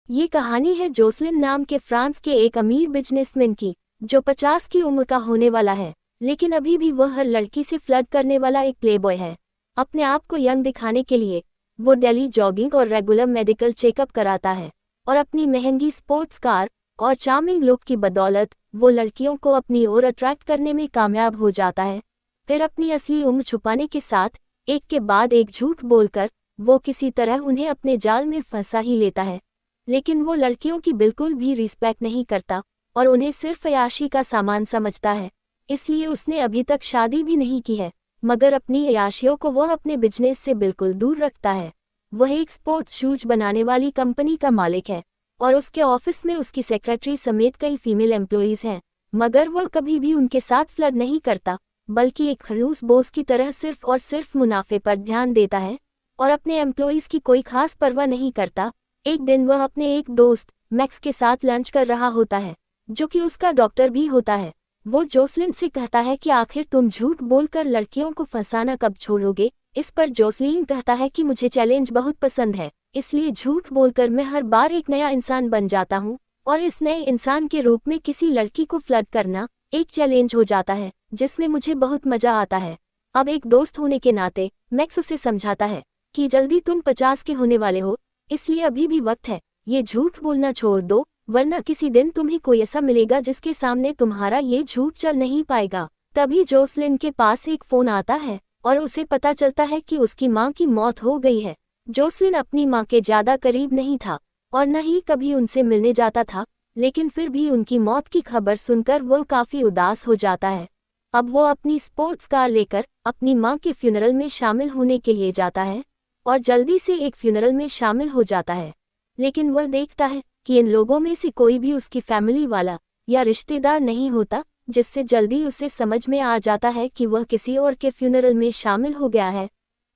ये कहानी है जोसलिन नाम के फ्रांस के एक अमीर बिजनेसमैन की, जो 50 की उम्र का होने वाला है, लेकिन अभी भी वह हर लड़की से फ्लर्ट करने वाला एक प्लेबॉय है। अपने आप को यंग दिखाने के लिए वो डेली जॉगिंग और रेगुलर मेडिकल चेकअप कराता है, और अपनी महंगी स्पोर्ट्स कार और चार्मिंग लुक की बदौलत वो लड़कियों को अपनी ओर अट्रैक्ट करने में कामयाब हो जाता है। फिर अपनी असली उम्र छुपाने के साथ एक के बाद एक झूठ बोलकर वो किसी तरह उन्हें अपने जाल में फंसा ही लेता है। लेकिन वो लड़कियों की बिल्कुल भी रिस्पेक्ट नहीं करता और उन्हें सिर्फ अय्याशी का सामान समझता है। इसलिए उसने अभी तक शादी भी नहीं की है, मगर अपनी अय्याशियों को वह अपने बिजनेस से बिल्कुल दूर रखता है। वह एक स्पोर्ट्स शूज बनाने वाली कंपनी का मालिक है और उसके ऑफिस में उसकी सेक्रेटरी समेत कई फीमेल एम्प्लॉइज हैं, मगर वह कभी भी उनके साथ फ्लर्ट नहीं करता, बल्कि एक खड़ूस बॉस की तरह सिर्फ और सिर्फ मुनाफे पर ध्यान देता है और अपने एम्प्लॉइज की कोई खास परवाह नहीं करता। एक दिन वह अपने एक दोस्त मैक्स के साथ लंच कर रहा होता है, जो कि उसका डॉक्टर भी होता है। वो जोसलिन से कहता है कि आखिर तुम झूठ बोलकर लड़कियों को फंसाना कब छोड़ोगे। इस पर जोसलिन कहता है कि मुझे चैलेंज बहुत पसंद है, इसलिए झूठ बोलकर मैं हर बार एक नया इंसान बन जाता हूँ, और इस नए इंसान के रूप में किसी लड़की को फ्लर्ट करना एक चैलेंज हो जाता है जिसमें मुझे बहुत मजा आता है। अब एक दोस्त होने के नाते मैक्स उसे समझाता है कि जल्दी तुम 50 के होने वाले हो, इसलिए अभी भी वक्त है, ये झूठ बोलना छोड़ दो, वरना किसी दिन तुम्हें कोई ऐसा मिलेगा जिसके सामने तुम्हारा ये झूठ चल नहीं पाएगा। तभी जोसलिन के पास एक फोन आता है और उसे पता चलता है कि उसकी माँ की मौत हो गई है। जोसलिन अपनी माँ के ज्यादा करीब नहीं था और न ही कभी उनसे मिलने जाता था, लेकिन फिर भी उनकी मौत की खबर सुनकर वो काफी उदास हो जाता है। अब वो अपनी स्पोर्ट्स कार लेकर अपनी माँ के फ्यूनरल में शामिल होने के लिए जाता है और जल्दी से एक फ्यूनरल में शामिल हो जाता है। लेकिन वह देखता है कि इन लोगों में से कोई भी उसकी फैमिली वाला या रिश्तेदार नहीं होता, जिससे जल्दी उसे समझ में आ जाता है कि वह किसी और के फ्यूनरल में शामिल हो गया है।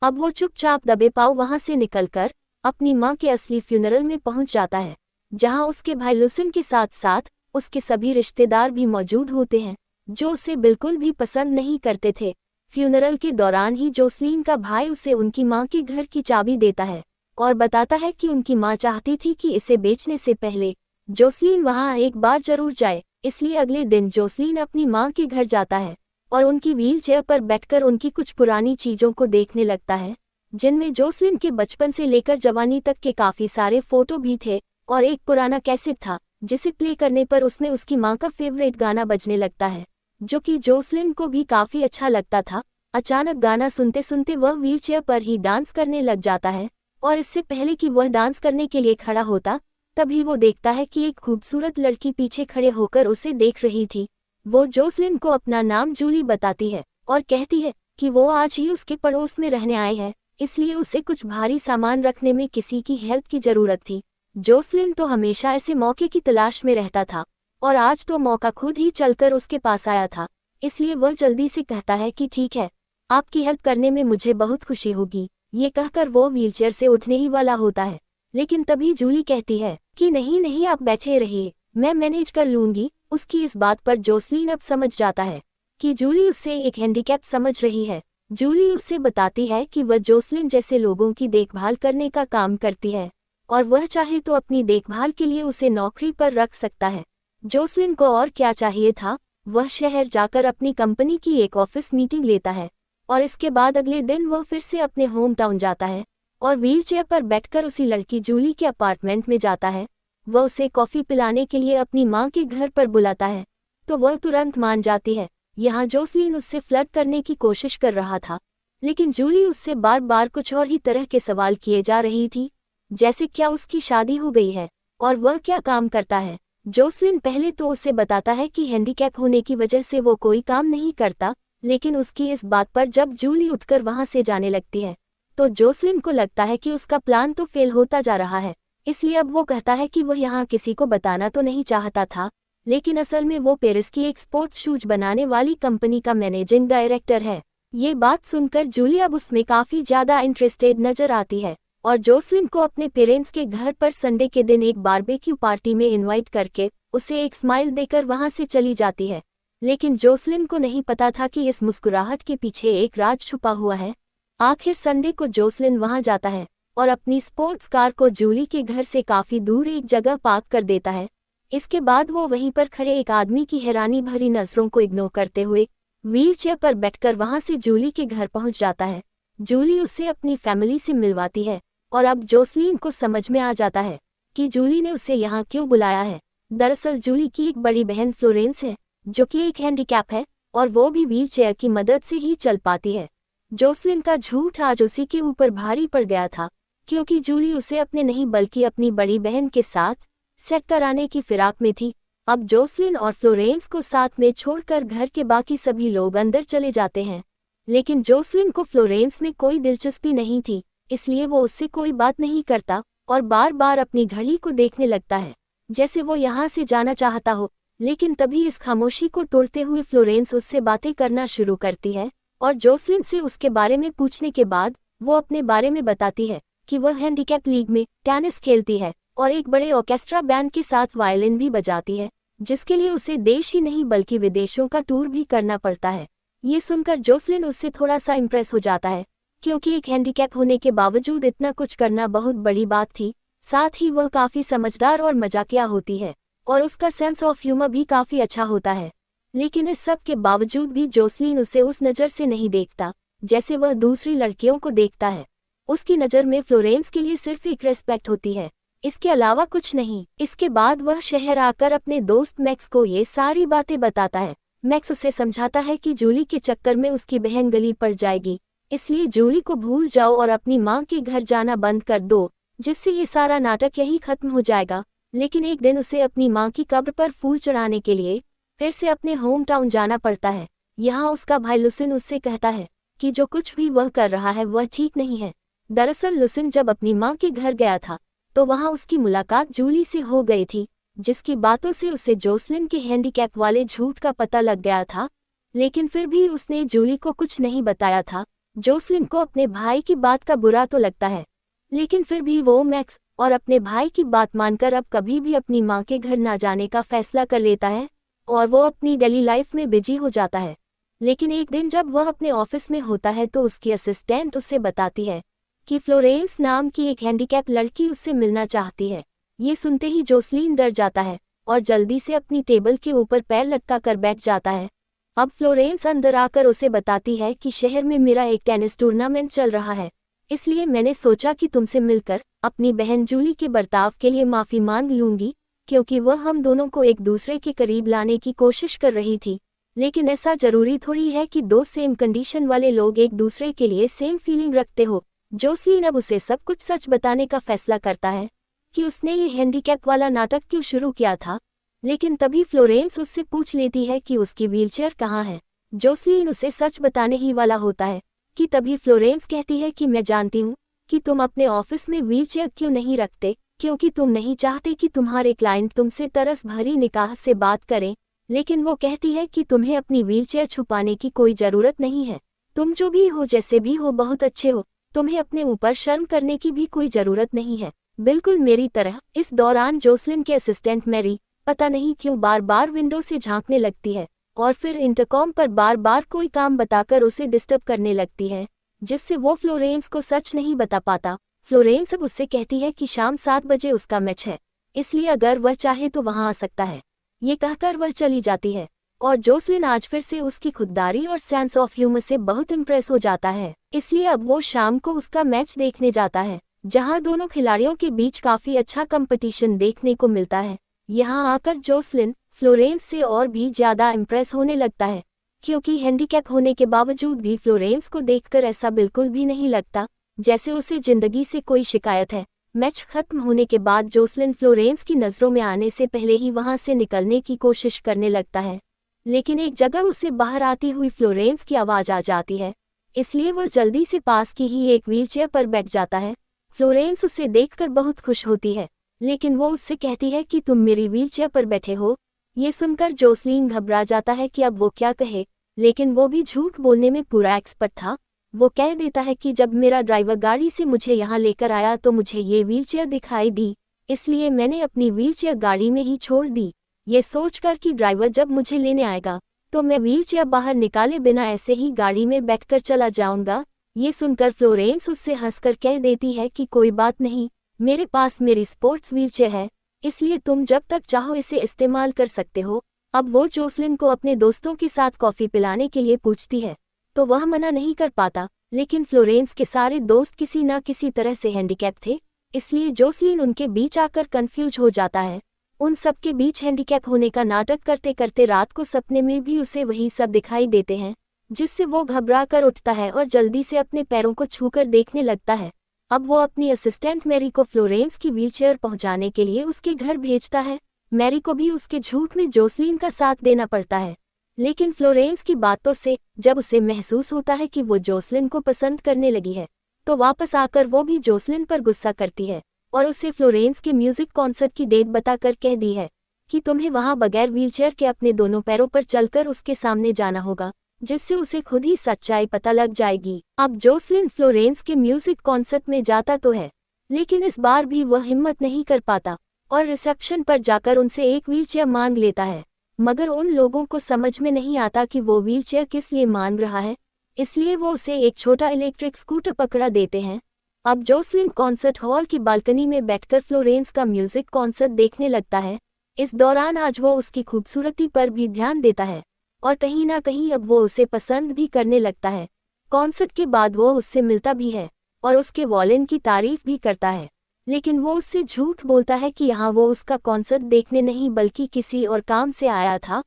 अब वो चुपचाप दबे पाँव वहां से निकलकर अपनी माँ के असली फ्यूनरल में पहुंच जाता है, जहां उसके भाई लुसिन के साथ साथ उसके सभी रिश्तेदार भी मौजूद होते हैं, जो उसे बिल्कुल भी पसंद नहीं करते थे। फ्यूनरल के दौरान ही जोसलिन का भाई उसे उनकी माँ के घर की चाबी देता है और बताता है कि उनकी माँ चाहती थी कि इसे बेचने से पहले जोसलिन वहां एक बार जरूर जाए। इसलिए अगले दिन जोसलिन अपनी माँ के घर जाता है और उनकी व्हीलचेयर पर बैठकर उनकी कुछ पुरानी चीजों को देखने लगता है, जिनमें जोसलिन के बचपन से लेकर जवानी तक के काफी सारे फोटो भी थे और एक पुराना कैसेट था जिसे प्ले करने पर उसमें उसकी माँ का फेवरेट गाना बजने लगता है, जो कि जोसलिन को भी काफी अच्छा लगता था। अचानक गाना सुनते सुनते वह व्हीलचेयर पर ही डांस करने लग जाता है, और इससे पहले कि वह डांस करने के लिए खड़ा होता, तभी वो देखता है कि एक खूबसूरत लड़की पीछे खड़े होकर उसे देख रही थी। वो जोसलिन को अपना नाम जूली बताती है और कहती है कि वो आज ही उसके पड़ोस में रहने आए हैं, इसलिए उसे कुछ भारी सामान रखने में किसी की हेल्प की जरूरत थी। जोसलिन तो हमेशा ऐसे मौके की तलाश में रहता था और आज तो मौका खुद ही चलकर उसके पास आया था, इसलिए वह जल्दी से कहता है कि ठीक है, आपकी हेल्प करने में मुझे बहुत खुशी होगी। ये कहकर वो व्हीलचेयर से उठने ही वाला होता है, लेकिन तभी जूली कहती है कि नहीं नहीं, आप बैठे रहिए, मैं मैनेज कर लूंगी। उसकी इस बात पर जोसलिन अब समझ जाता है कि जूली उससे एक हैंडीकैप समझ रही है। जूली उससे बताती है कि वह जोसलिन जैसे लोगों की देखभाल करने का काम करती है और वह चाहे तो अपनी देखभाल के लिए उसे नौकरी पर रख सकता है। जोसलिन को और क्या चाहिए था, वह शहर जाकर अपनी कंपनी की एक ऑफिस मीटिंग लेता है और इसके बाद अगले दिन वह फिर से अपने होम टाउन जाता है और व्हीलचेयर पर बैठकर उसी लड़की जूली के अपार्टमेंट में जाता है। वह उसे कॉफी पिलाने के लिए अपनी माँ के घर पर बुलाता है, तो वह तुरंत मान जाती है। यहाँ जोसलिन उससे फ्लर्ट करने की कोशिश कर रहा था, लेकिन जूली उससे बार बार कुछ और ही तरह के सवाल किए जा रही थी, जैसे क्या उसकी शादी हो गई है और वह क्या काम करता है। जोसलिन पहले तो उसे बताता है कि हैंडीकैप होने की वजह से वो कोई काम नहीं करता, लेकिन उसकी इस बात पर जब जूली उठकर वहां से जाने लगती है, तो जोसलिन को लगता है कि उसका प्लान तो फेल होता जा रहा है। इसलिए अब वो कहता है कि वह यहाँ किसी को बताना तो नहीं चाहता था, लेकिन असल में वो पेरिस की एक स्पोर्ट्स शूज बनाने वाली कंपनी का मैनेजिंग डायरेक्टर है। ये बात सुनकर जूली अब उसमें काफी ज्यादा इंटरेस्टेड नजर आती है और जोसलिन को अपने पेरेंट्स के घर पर संडे के दिन एक बारबेक्यू पार्टी में इनवाइट करके उसे एक स्माइल देकर वहां से चली जाती है। लेकिन जोसलिन को नहीं पता था कि इस मुस्कुराहट के पीछे एक राज छुपा हुआ है। आखिर संडे को जोसलिन वहां जाता है और अपनी स्पोर्ट्स कार को जूली के घर से काफी दूर एक जगह पार्क कर देता है। इसके बाद वो वहीं पर खड़े एक आदमी की हैरानी भरी नजरों को इग्नोर करते हुए व्हीलचेयर पर बैठकर वहां से जूली के घर पहुंच जाता है। जूली उसे अपनी फैमिली से मिलवाती है और अब जोसलीन को समझ में आ जाता है कि जूली ने उसे यहाँ क्यों बुलाया है। दरअसल जूली की एक बड़ी बहन फ्लोरेंस है जो कि एक हैंडीकैप है और वो भी व्हीलचेयर की मदद से ही चल पाती है। जोसलिन का झूठ आज उसी के ऊपर भारी पड़ गया था क्योंकि जूली उसे अपने नहीं बल्कि अपनी बड़ी बहन के साथ सेट कराने की फिराक में थी। अब जोसलिन और फ्लोरेंस को साथ में छोड़कर घर के बाकी सभी लोग अंदर चले जाते हैं, लेकिन जोसलिन को फ्लोरेंस में कोई दिलचस्पी नहीं थी, इसलिए वो उससे कोई बात नहीं करता और बार बार अपनी घड़ी को देखने लगता है जैसे वो यहाँ से जाना चाहता हो। लेकिन तभी इस खामोशी को तोड़ते हुए फ्लोरेंस उससे बातें करना शुरू करती है और जोसलिन से उसके बारे में पूछने के बाद वो अपने बारे में बताती है कि वह हैंडीकैप लीग में टेनिस खेलती है और एक बड़े ऑर्केस्ट्रा बैंड के साथ वायलिन भी बजाती है, जिसके लिए उसे देश ही नहीं बल्कि विदेशों का टूर भी करना पड़ता है। ये सुनकर जोसलिन उससे थोड़ा सा इम्प्रेस हो जाता है क्योंकि एक हैंडीकैप होने के बावजूद इतना कुछ करना बहुत बड़ी बात थी। साथ ही वह काफ़ी समझदार और मजाकिया होती है और उसका सेंस ऑफ ह्यूमर भी काफ़ी अच्छा होता है। लेकिन इस सब के बावजूद भी जोसलिन उसे उस नज़र से नहीं देखता जैसे वह दूसरी लड़कियों को देखता है। उसकी नज़र में फ्लोरेंस के लिए सिर्फ एक रेस्पेक्ट होती है, इसके अलावा कुछ नहीं। इसके बाद वह शहर आकर अपने दोस्त मैक्स को ये सारी बातें बताता है। मैक्स उसे समझाता है कि जूली के चक्कर में उसकी बहन गली पड़ जाएगी, इसलिए जूली को भूल जाओ और अपनी माँ के घर जाना बंद कर दो, जिससे ये सारा नाटक यही खत्म हो जाएगा। लेकिन एक दिन उसे अपनी माँ की कब्र पर फूल चढ़ाने के लिए फिर से अपने होम टाउन जाना पड़ता है। यहाँ उसका भाई लुसिन उससे कहता है कि जो कुछ भी वह कर रहा है वह ठीक नहीं है। दरअसल लुसिन जब अपनी माँ के घर गया था तो वहाँ उसकी मुलाकात जूली से हो गई थी, जिसकी बातों से उसे जोसलिन के हैंडीकैप वाले झूठ का पता लग गया था। लेकिन फिर भी उसने जूली को कुछ नहीं बताया था। जोसलिन को अपने भाई की बात का बुरा तो लगता है, लेकिन फिर भी वो मैक्स और अपने भाई की बात मानकर अब कभी भी अपनी माँ के घर ना जाने का फैसला कर लेता है और वो अपनी डेली लाइफ में बिजी हो जाता है। लेकिन एक दिन जब वह अपने ऑफिस में होता है तो उसकी असिस्टेंट उसे बताती है कि फ्लोरेंस नाम की एक हैंडीकैप लड़की उससे मिलना चाहती है। ये सुनते ही जोसलिन डर जाता है और जल्दी से अपनी टेबल के ऊपर पैर लटका कर बैठ जाता है। अब फ्लोरेंस अंदर आकर उसे बताती है कि शहर में मेरा एक टेनिस टूर्नामेंट चल रहा है, इसलिए मैंने सोचा कि तुमसे मिलकर अपनी बहन जूली के बर्ताव के लिए माफ़ी मांग लूंगी, क्योंकि वह हम दोनों को एक दूसरे के करीब लाने की कोशिश कर रही थी। लेकिन ऐसा जरूरी थोड़ी है कि दो सेम कंडीशन वाले लोग एक दूसरे के लिए सेम फीलिंग रखते हो। जोसलिन अब उसे सब कुछ सच बताने का फैसला करता है कि उसने ये हैंडीकैप वाला नाटक क्यों शुरू किया था। लेकिन तभी फ्लोरेंस उससे पूछ लेती है कि उसकी व्हीलचेयर कहाँ है। जोसलिन उसे सच बताने ही वाला होता है कि तभी फ्लोरेंस कहती है कि मैं जानती हूँ कि तुम अपने ऑफिस में व्हीलचेयर क्यों नहीं रखते, क्योंकि तुम नहीं चाहते कि तुम्हारे क्लाइंट तुमसे तरस भरी निगाह से बात करें। लेकिन वो कहती है कि तुम्हें अपनी व्हीलचेयर छुपाने की कोई ज़रूरत नहीं है। तुम जो भी हो, जैसे भी हो, बहुत अच्छे हो। तुम्हें अपने ऊपर शर्म करने की भी कोई ज़रूरत नहीं है, बिल्कुल मेरी तरह। इस दौरान जोसलिन के असिस्टेंट मैरी पता नहीं क्यों बार बार विंडो से झांकने लगती है और फिर इंटरकॉम पर बार बार कोई काम बताकर उसे डिस्टर्ब करने लगती है, जिससे वो फ्लोरेंस को सच नहीं बता पाता। फ्लोरेंस अब उससे कहती है कि शाम 7 बजे उसका मैच है, इसलिए अगर वह चाहे तो वहां आ सकता है। ये कहकर वह चली जाती है और जोसलिन आज फिर से उसकी खुददारी और सेंस ऑफ ह्यूमर से बहुत इम्प्रेस हो जाता है, इसलिए अब वो शाम को उसका मैच देखने जाता है, जहां दोनों खिलाड़ियों के बीच काफी अच्छा कंपटीशन देखने को मिलता है। यहाँ आकर जोसलिन फ्लोरेंस से और भी ज्यादा इम्प्रेस होने लगता है, क्योंकि हैंडीकैप होने के बावजूद भी फ्लोरेंस को देखकर ऐसा बिल्कुल भी नहीं लगता जैसे उसे जिंदगी से कोई शिकायत है। मैच खत्म होने के बाद जोसलिन फ्लोरेंस की नज़रों में आने से पहले ही वहां से निकलने की कोशिश करने लगता है, लेकिन एक जगह उसे बाहर आती हुई फ्लोरेंस की आवाज़ आ जाती है, इसलिए वह जल्दी से पास की ही एक व्हीलचेयर पर बैठ जाता है। फ्लोरेंस उसे देखकर बहुत खुश होती है, लेकिन वो उससे कहती है कि तुम मेरी व्हीलचेयर पर बैठे हो। ये सुनकर जोसलिन घबरा जाता है कि अब वो क्या कहे, लेकिन वो भी झूठ बोलने में पूरा एक्सपर्ट था। वो कह देता है कि जब मेरा ड्राइवर गाड़ी से मुझे यहाँ लेकर आया तो मुझे ये व्हीलचेयर दिखाई दी, इसलिए मैंने अपनी व्हीलचेयर गाड़ी में ही छोड़ दी, ये सोचकर कि ड्राइवर जब मुझे लेने आएगा तो मैं व्हीलचेयर बाहर निकाले बिना ऐसे ही गाड़ी में बैठकर चला जाऊंगा। ये सुनकर फ्लोरेंस उससे हंसकर कह देती है कि कोई बात नहीं, मेरे पास मेरी स्पोर्ट्स व्हीलचेयर है, इसलिए तुम जब तक चाहो इसे इस्तेमाल कर सकते हो। अब वो जोसलिन को अपने दोस्तों के साथ कॉफ़ी पिलाने के लिए पूछती है, तो वह मना नहीं कर पाता, लेकिन फ्लोरेंस के सारे दोस्त किसी न किसी तरह से हैंडीकैप थे, इसलिए जोसलिन उनके बीच आकर कंफ्यूज हो जाता है। उन सबके बीच हैंडीकैप होने का नाटक करते करते रात को सपने में भी उसे वही सब दिखाई देते हैं, जिससे वो घबरा कर उठता है और जल्दी से अपने पैरों को छूकर देखने लगता है। अब वो अपनी असिस्टेंट मैरी को फ्लोरेंस की व्हीलचेयर पहुंचाने के लिए उसके घर भेजता है। मैरी को भी उसके झूठ में जोसलिन का साथ देना पड़ता है, लेकिन फ्लोरेंस की बातों से जब उसे महसूस होता है कि वो जोसलिन को पसंद करने लगी है, तो वापस आकर वो भी जोसलिन पर गुस्सा करती है और उसे फ्लोरेंस के म्यूजिक कॉन्सर्ट की डेट बताकर कह दी है कि तुम्हें वहां बगैर व्हीलचेयर के अपने दोनों पैरों पर चलकर उसके सामने जाना होगा, जिससे उसे खुद ही सच्चाई पता लग जाएगी। अब जोसलिन फ्लोरेंस के म्यूजिक कॉन्सर्ट में जाता तो है, लेकिन इस बार भी वह हिम्मत नहीं कर पाता और रिसेप्शन पर जाकर उनसे एक व्हीलचेयर मांग लेता है, मगर उन लोगों को समझ में नहीं आता कि वो व्हीलचेयर किस लिए मांग रहा है, इसलिए वो उसे एक छोटा इलेक्ट्रिक स्कूटर पकड़ा देते हैं। अब जोसलिन कॉन्सर्ट हॉल की बालकनी में बैठकर फ्लोरेंस का म्यूजिक कॉन्सर्ट देखने लगता है। इस दौरान आज वो उसकी खूबसूरती पर भी ध्यान देता है और कहीं ना कहीं अब वो उसे पसंद भी करने लगता है। कॉन्सर्ट के बाद वो उससे मिलता भी है और उसके वॉयलिन की तारीफ भी करता है, लेकिन वो उससे झूठ बोलता है कि यहाँ वो उसका कॉन्सर्ट देखने नहीं बल्कि किसी और काम से आया था।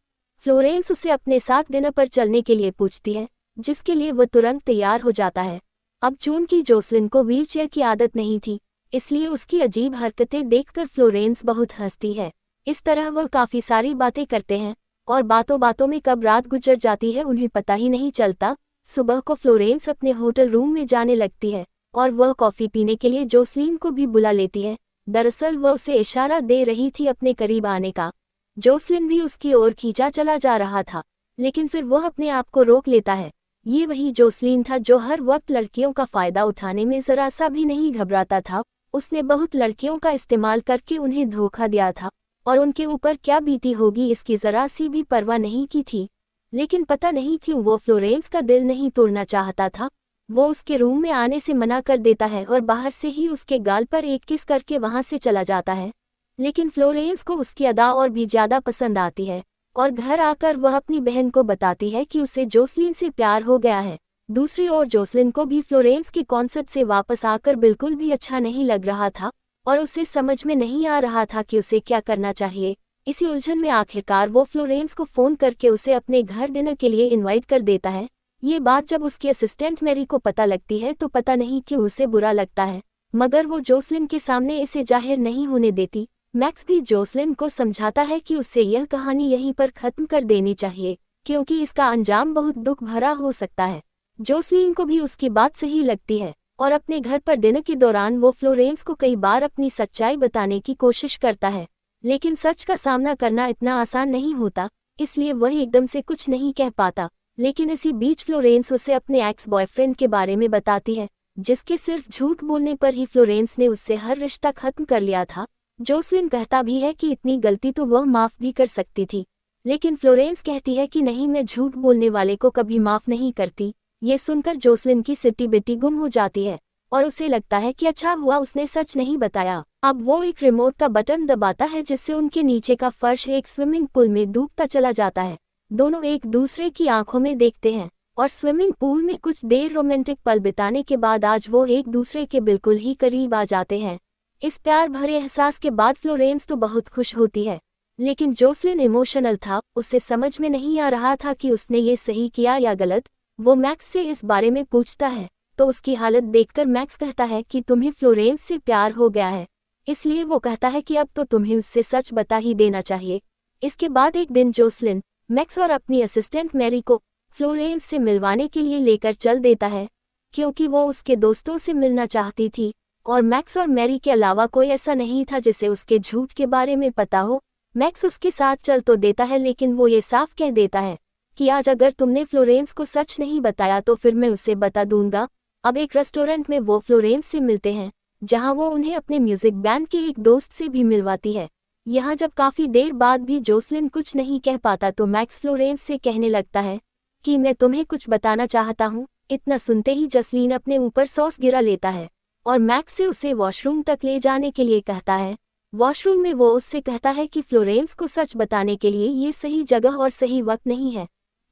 फ्लोरेंस उसे अपने साथ डिनर पर चलने के लिए पूछती है, जिसके लिए वो तुरंत तैयार हो जाता है। अब चूंकि जोसलिन को व्हीलचेयर की आदत नहीं थी, इसलिए उसकी अजीब हरकतें देखकर फ्लोरेंस बहुत हंसती है। इस तरह वह काफ़ी सारी बातें करते हैं और बातों बातों में कब रात गुजर जाती है उन्हें पता ही नहीं चलता। सुबह को फ्लोरेंस अपने होटल रूम में जाने लगती है और वह कॉफ़ी पीने के लिए जोसलिन को भी बुला लेती है। दरअसल वह उसे इशारा दे रही थी अपने करीब आने का। जोसलिन भी उसकी ओर खींचा चला जा रहा था, लेकिन फिर वह अपने आप को रोक लेता है। ये वही जोसलिन था जो हर वक्त लड़कियों का फ़ायदा उठाने में ज़रा सा भी नहीं घबराता था। उसने बहुत लड़कियों का इस्तेमाल करके उन्हें धोखा दिया था और उनके ऊपर क्या बीती होगी इसकी ज़रा सी भी परवाह नहीं की थी। लेकिन पता नहीं क्यों वो फ्लोरेंस का दिल नहीं तोड़ना चाहता था। वो उसके रूम में आने से मना कर देता है और बाहर से ही उसके गाल पर एक किस करके वहां से चला जाता है। लेकिन फ्लोरेंस को उसकी अदा और भी ज़्यादा पसंद आती है और घर आकर वह अपनी बहन को बताती है कि उसे जोसलिन से प्यार हो गया है। दूसरी ओर जोसलिन को भी फ्लोरेंस के कॉन्सर्ट से वापस आकर बिल्कुल भी अच्छा नहीं लग रहा था और उसे समझ में नहीं आ रहा था कि उसे क्या करना चाहिए। इसी उलझन में आखिरकार वो फ्लोरेंस को फ़ोन करके उसे अपने घर डिनर के लिए इनवाइट कर देता है। ये बात जब उसकी असिस्टेंट मैरी को पता लगती है तो पता नहीं क्यों उसे बुरा लगता है, मगर वो जोसलिन के सामने इसे जाहिर नहीं होने देती। मैक्स भी जोसलिन को समझाता है कि उससे यह कहानी यहीं पर ख़त्म कर देनी चाहिए, क्योंकि इसका अंजाम बहुत दुख भरा हो सकता है। जोसलिन को भी उसकी बात सही लगती है और अपने घर पर डिनर के दौरान वो फ्लोरेंस को कई बार अपनी सच्चाई बताने की कोशिश करता है, लेकिन सच का सामना करना इतना आसान नहीं होता, इसलिए वह एकदम से कुछ नहीं कह पाता। लेकिन इसी बीच फ्लोरेंस उसे अपने एक्स बॉयफ्रेंड के बारे में बताती है, जिसके सिर्फ झूठ बोलने पर ही फ्लोरेंस ने उससे हर रिश्ता खत्म कर लिया था। जोसलिन कहता भी है कि इतनी गलती तो वह माफ़ भी कर सकती थी, लेकिन फ्लोरेंस कहती है कि नहीं, मैं झूठ बोलने वाले को कभी माफ़ नहीं करती। ये सुनकर जोसलिन की सिट्टी बिट्टी गुम हो जाती है और उसे लगता है कि अच्छा हुआ उसने सच नहीं बताया। अब वो एक रिमोट का बटन दबाता है जिससे उनके नीचे का फर्श एक स्विमिंग पूल में डूबता चला जाता है। दोनों एक दूसरे की आंखों में देखते हैं और स्विमिंग पूल में कुछ देर रोमांटिक पल बिताने के बाद आज वो एक दूसरे के बिल्कुल ही करीब आ जाते हैं। इस प्यार भरे एहसास के बाद फ्लोरेंस तो बहुत खुश होती है, लेकिन जोसलिन इमोशनल था। उसे समझ में नहीं आ रहा था कि उसने ये सही किया या गलत। वो मैक्स से इस बारे में पूछता है तो उसकी हालत देखकर मैक्स कहता है कि तुम्हें फ्लोरेंस से प्यार हो गया है, इसलिए वो कहता है कि अब तो तुम्हें उससे सच बता ही देना चाहिए। इसके बाद एक दिन जोसलिन मैक्स और अपनी असिस्टेंट मैरी को फ्लोरेंस से मिलवाने के लिए लेकर चल देता है, क्योंकि वो उसके दोस्तों से मिलना चाहती थी और मैक्स और मैरी के अलावा कोई ऐसा नहीं था जिसे उसके झूठ के बारे में पता हो। मैक्स उसके साथ चल तो देता है, लेकिन वो ये साफ कह देता है कि आज अगर तुमने फ्लोरेंस को सच नहीं बताया तो फिर मैं उसे बता दूंगा। अब एक रेस्टोरेंट में वो फ्लोरेंस से मिलते हैं, जहां वो उन्हें अपने म्यूजिक बैंड के एक दोस्त से भी मिलवाती है। यहाँ जब काफ़ी देर बाद भी जोसलिन कुछ नहीं कह पाता तो मैक्स फ्लोरेंस से कहने लगता है कि मैं तुम्हें कुछ बताना चाहता हूँ। इतना सुनते ही जसलीन अपने ऊपर सॉस गिरा लेता है और मैक्स से उसे वॉशरूम तक ले जाने के लिए कहता है। वॉशरूम में वो उससे कहता है कि फ्लोरेंस को सच बताने के लिए ये सही जगह और सही वक्त नहीं है।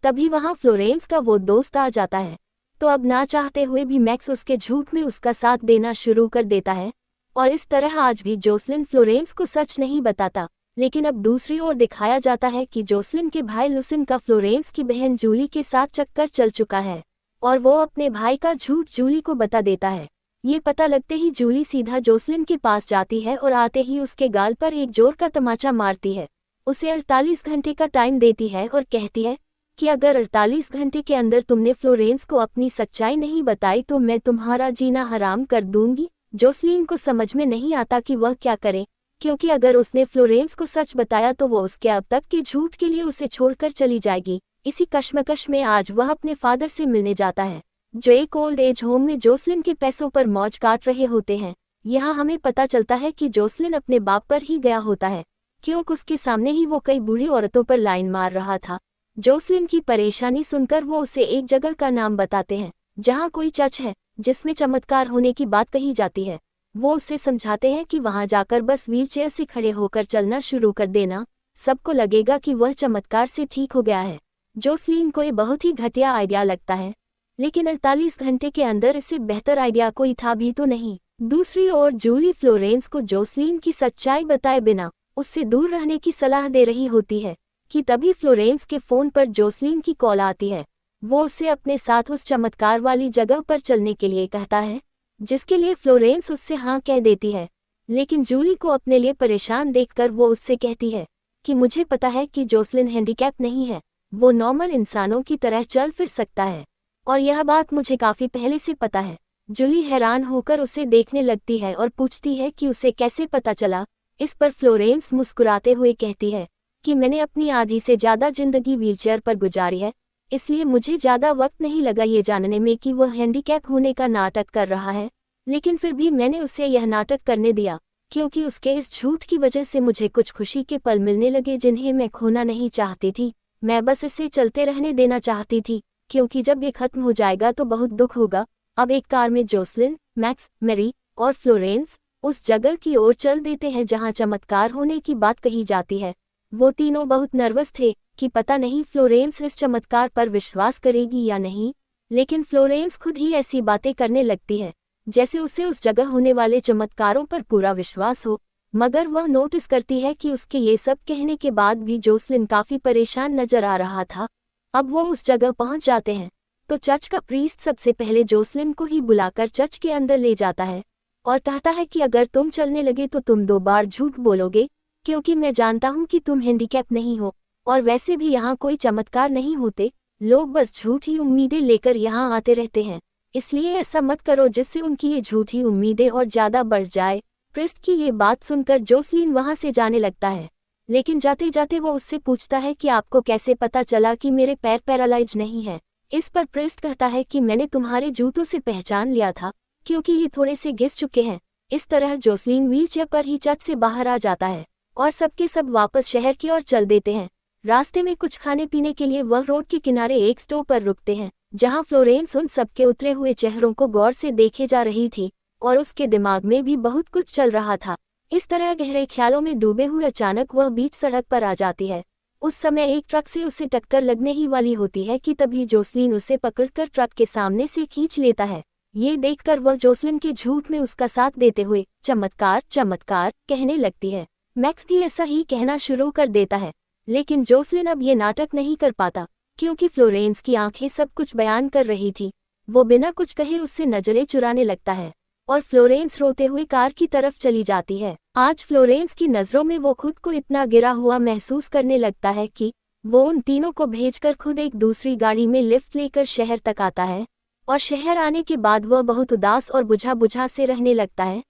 तभी वहाँ फ्लोरेंस का वो दोस्त आ जाता है। तो अब ना चाहते हुए भी मैक्स उसके झूठ में उसका साथ देना शुरू कर देता है और इस तरह आज भी जोसलिन फ्लोरेंस को सच नहीं बताता। लेकिन अब दूसरी ओर दिखाया जाता है कि जोसलिन के भाई लुसिन का फ्लोरेंस की बहन जूली के साथ चक्कर चल चुका है और वो अपने भाई का झूठ जूली को बता देता है। ये पता लगते ही जूली सीधा जोसलिन के पास जाती है और आते ही उसके गाल पर एक जोर का तमाचा मारती है। उसे 48 घंटे का टाइम देती है और कहती है कि अगर 48 घंटे के अंदर तुमने फ्लोरेंस को अपनी सच्चाई नहीं बताई तो मैं तुम्हारा जीना हराम कर दूंगी। जोसलिन को समझ में नहीं आता कि वह क्या करे, क्योंकि अगर उसने फ्लोरेंस को सच बताया तो वो उसके अब तक के झूठ के लिए उसे छोड़कर चली जाएगी। इसी कश्मकश में आज वह अपने फादर से मिलने जाता है, जो एक ओल्ड एज होम में जोसलिन के पैसों पर मौज काट रहे होते हैं। यहाँ हमें पता चलता है कि जोसलिन अपने बाप पर ही गया होता है, क्योंकि उसके सामने ही वो कई बूढ़ी औरतों पर लाइन मार रहा था। जोसलिन की परेशानी सुनकर वो उसे एक जगह का नाम बताते हैं जहाँ कोई चर्च है जिसमें चमत्कार होने की बात कही जाती है। वो उसे समझाते हैं कि वहां जाकर बस व्हीलचेयर से खड़े होकर चलना शुरू कर देना, सबको लगेगा कि वह चमत्कार से ठीक हो गया है। जोसलिन को ये बहुत ही घटिया आइडिया लगता है, लेकिन 48 घंटे के अंदर इससे बेहतर आइडिया कोई था भी तो नहीं। दूसरी ओर जूली फ्लोरेंस को जोसलिन की सच्चाई बताए बिना उससे दूर रहने की सलाह दे रही होती है कि तभी फ्लोरेंस के फोन पर जोसलिन की कॉल आती है। वो उसे अपने साथ उस चमत्कार वाली जगह पर चलने के लिए कहता है, जिसके लिए फ्लोरेंस उससे हाँ कह देती है। लेकिन जूली को अपने लिए परेशान देखकर वो उससे कहती है कि मुझे पता है कि जोसलिन हैंडीकैप नहीं है, वो नॉर्मल इंसानों की तरह चल फिर सकता है और यह बात मुझे काफी पहले से पता है। जूली हैरान होकर उसे देखने लगती है और पूछती है कि उसे कैसे पता चला। इस पर फ्लोरेंस मुस्कुराते हुए कहती है कि मैंने अपनी आधी से ज्यादा जिंदगी व्हीलचेयर पर गुजारी है, इसलिए मुझे ज्यादा वक्त नहीं लगा ये जानने में कि वह हैंडीकैप होने का नाटक कर रहा है। लेकिन फिर भी मैंने उसे यह नाटक करने दिया, क्योंकि उसके इस झूठ की वजह से मुझे कुछ खुशी के पल मिलने लगे जिन्हें मैं खोना नहीं चाहती थी। मैं बस इसे चलते रहने देना चाहती थी, क्योंकि जब ये खत्म हो जाएगा तो बहुत दुख होगा। अब एक कार में जोसलिन, मैक्स, मैरी और फ्लोरेंस उस जगह की ओर चल देते हैं जहां चमत्कार होने की बात कही जाती है। वो तीनों बहुत नर्वस थे कि पता नहीं फ्लोरेंस इस चमत्कार पर विश्वास करेगी या नहीं, लेकिन फ्लोरेंस खुद ही ऐसी बातें करने लगती है जैसे उसे उस जगह होने वाले चमत्कारों पर पूरा विश्वास हो। मगर वह नोटिस करती है कि उसके ये सब कहने के बाद भी जोसलिन काफी परेशान नजर आ रहा था। अब वो उस जगह पहुंच जाते हैं तो चर्च का प्रीस्ट सबसे पहले जोसलिन को ही बुलाकर चर्च के अंदर ले जाता है और कहता है कि अगर तुम चलने लगे तो तुम 2 बार झूठ बोलोगे, क्योंकि मैं जानता हूं कि तुम हैंडीकैप नहीं हो और वैसे भी यहाँ कोई चमत्कार नहीं होते, लोग बस झूठी उम्मीदें लेकर यहाँ आते रहते हैं, इसलिए ऐसा मत करो जिससे उनकी ये झूठी उम्मीदें और ज्यादा बढ़ जाए। प्रीस्ट की ये बात सुनकर जोसलिन वहां से जाने लगता है, लेकिन जाते जाते वो उससे पूछता है कि आपको कैसे पता चला कि मेरे पैर पैरालाइज नहीं है। इस पर प्रीस्ट कहता है कि मैंने तुम्हारे जूतों से पहचान लिया था, क्योंकि ये थोड़े से घिस चुके हैं। इस तरह जोसलिन व्हीलचेयर पर ही चर्च से बाहर आ जाता है और सबके सब वापस शहर की ओर चल देते हैं। रास्ते में कुछ खाने पीने के लिए वह रोड के किनारे एक स्टोव पर रुकते हैं, जहां फ्लोरेंस उन सबके उतरे हुए चेहरों को गौर से देखे जा रही थी और उसके दिमाग में भी बहुत कुछ चल रहा था। इस तरह गहरे ख्यालों में डूबे हुए अचानक वह बीच सड़क पर आ जाती है। उस समय एक ट्रक से उसे टक्कर लगने ही वाली होती है कि तभी जोसलिन उसे पकड़कर ट्रक के सामने से खींच लेता है। ये देखकर वह जोसलिन के झूठ में उसका साथ देते हुए चमत्कार चमत्कार कहने लगती है। मैक्स भी ऐसा ही कहना शुरू कर देता है, लेकिन जोसलिन अब ये नाटक नहीं कर पाता, क्योंकि फ्लोरेंस की आंखें सब कुछ बयान कर रही थी। वो बिना कुछ कहे उससे नजरें चुराने लगता है और फ्लोरेंस रोते हुए कार की तरफ चली जाती है। आज फ्लोरेंस की नजरों में वो खुद को इतना गिरा हुआ महसूस करने लगता है कि वो उन तीनों को भेजकर खुद एक दूसरी गाड़ी में लिफ्ट लेकर शहर तक आता है और शहर आने के बाद वह बहुत उदास और बुझा बुझा से रहने लगता है।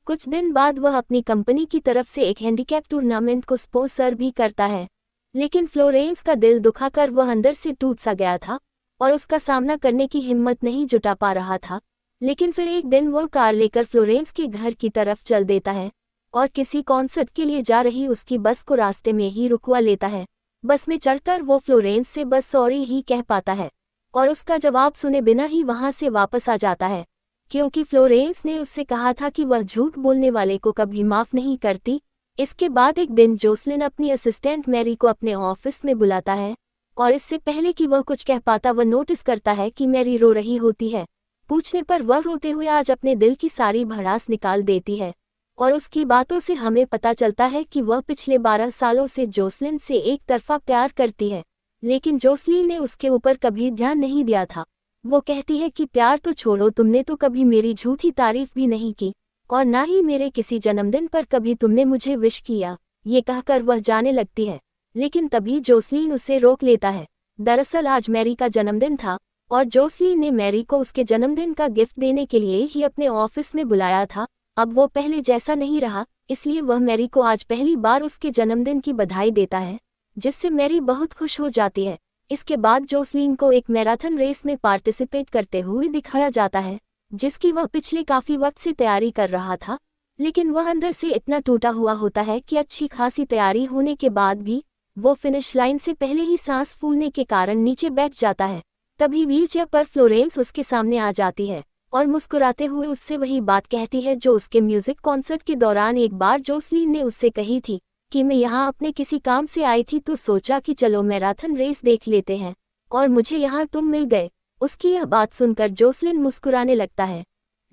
कुछ दिन बाद वह अपनी कंपनी की तरफ से एक हैंडीकैप टूर्नामेंट को स्पॉन्सर भी करता है, लेकिन फ्लोरेंस का दिल दुखाकर वह अंदर से टूट सा गया था और उसका सामना करने की हिम्मत नहीं जुटा पा रहा था। लेकिन फिर एक दिन वह कार लेकर फ्लोरेंस के घर की तरफ चल देता है और किसी कॉन्सर्ट के लिए जा रही उसकी बस को रास्ते में ही रुकवा लेता है। बस में चढ़कर वो फ्लोरेंस से बस सॉरी ही कह पाता है और उसका जवाब सुने बिना ही वहां से वापस आ जाता है, क्योंकि फ्लोरेंस ने उससे कहा था कि वह झूठ बोलने वाले को कभी माफ नहीं करती। इसके बाद एक दिन जोसलिन अपनी असिस्टेंट मैरी को अपने ऑफिस में बुलाता है, और इससे पहले कि वह कुछ कह पाता वह नोटिस करता है कि मैरी रो रही होती है। पूछने पर वह रोते हुए आज अपने दिल की सारी भड़ास निकाल देती है, और उसकी बातों से हमें पता चलता है कि वह पिछले 12 सालों से जोसलिन से एक तरफा प्यार करती है, लेकिन जोसलिन ने उसके ऊपर कभी ध्यान नहीं दिया था। वो कहती है कि प्यार तो छोड़ो, तुमने तो कभी मेरी झूठी तारीफ भी नहीं की, और ना ही मेरे किसी जन्मदिन पर कभी तुमने मुझे विश किया। ये कहकर वह जाने लगती है, लेकिन तभी जोसलिन उसे रोक लेता है। दरअसल आज मैरी का जन्मदिन था, और जोसलिन ने मैरी को उसके जन्मदिन का गिफ्ट देने के लिए ही अपने ऑफिस में बुलाया था। अब वो पहले जैसा नहीं रहा, इसलिए वह मैरी को आज पहली बार उसके जन्मदिन की बधाई देता है, जिससे मैरी बहुत खुश हो जाती है। इसके बाद जोसलिन को एक मैराथन रेस में पार्टिसिपेट करते हुए दिखाया जाता है, जिसकी वह पिछले काफी वक्त से तैयारी कर रहा था, लेकिन वह अंदर से इतना टूटा हुआ होता है कि अच्छी खासी तैयारी होने के बाद भी वो फिनिश लाइन से पहले ही सांस फूलने के कारण नीचे बैठ जाता है। तभी व्हीलचेयर पर फ्लोरेंस उसके सामने आ जाती है और मुस्कुराते हुए उससे वही बात कहती है जो उसके म्यूजिक कॉन्सर्ट के दौरान एक बार जोसलिन ने उससे कही थी कि मैं यहाँ अपने किसी काम से आई थी तो सोचा कि चलो मैराथन रेस देख लेते हैं, और मुझे यहाँ तुम मिल गए। उसकी यह बात सुनकर जोसलिन मुस्कुराने लगता है,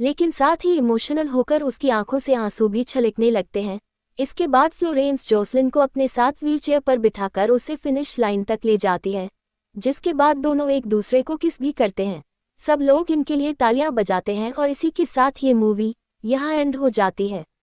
लेकिन साथ ही इमोशनल होकर उसकी आंखों से आंसू भी छलकने लगते हैं। इसके बाद फ्लोरेंस जोसलिन को अपने साथ व्हीलचेयर पर बिठाकर उसे फिनिश लाइन तक ले जाती है, जिसके बाद दोनों एक दूसरे को किस भी करते हैं। सब लोग इनके लिए तालियां बजाते हैं और इसी के साथ ये मूवी यहाँ एंड हो जाती है।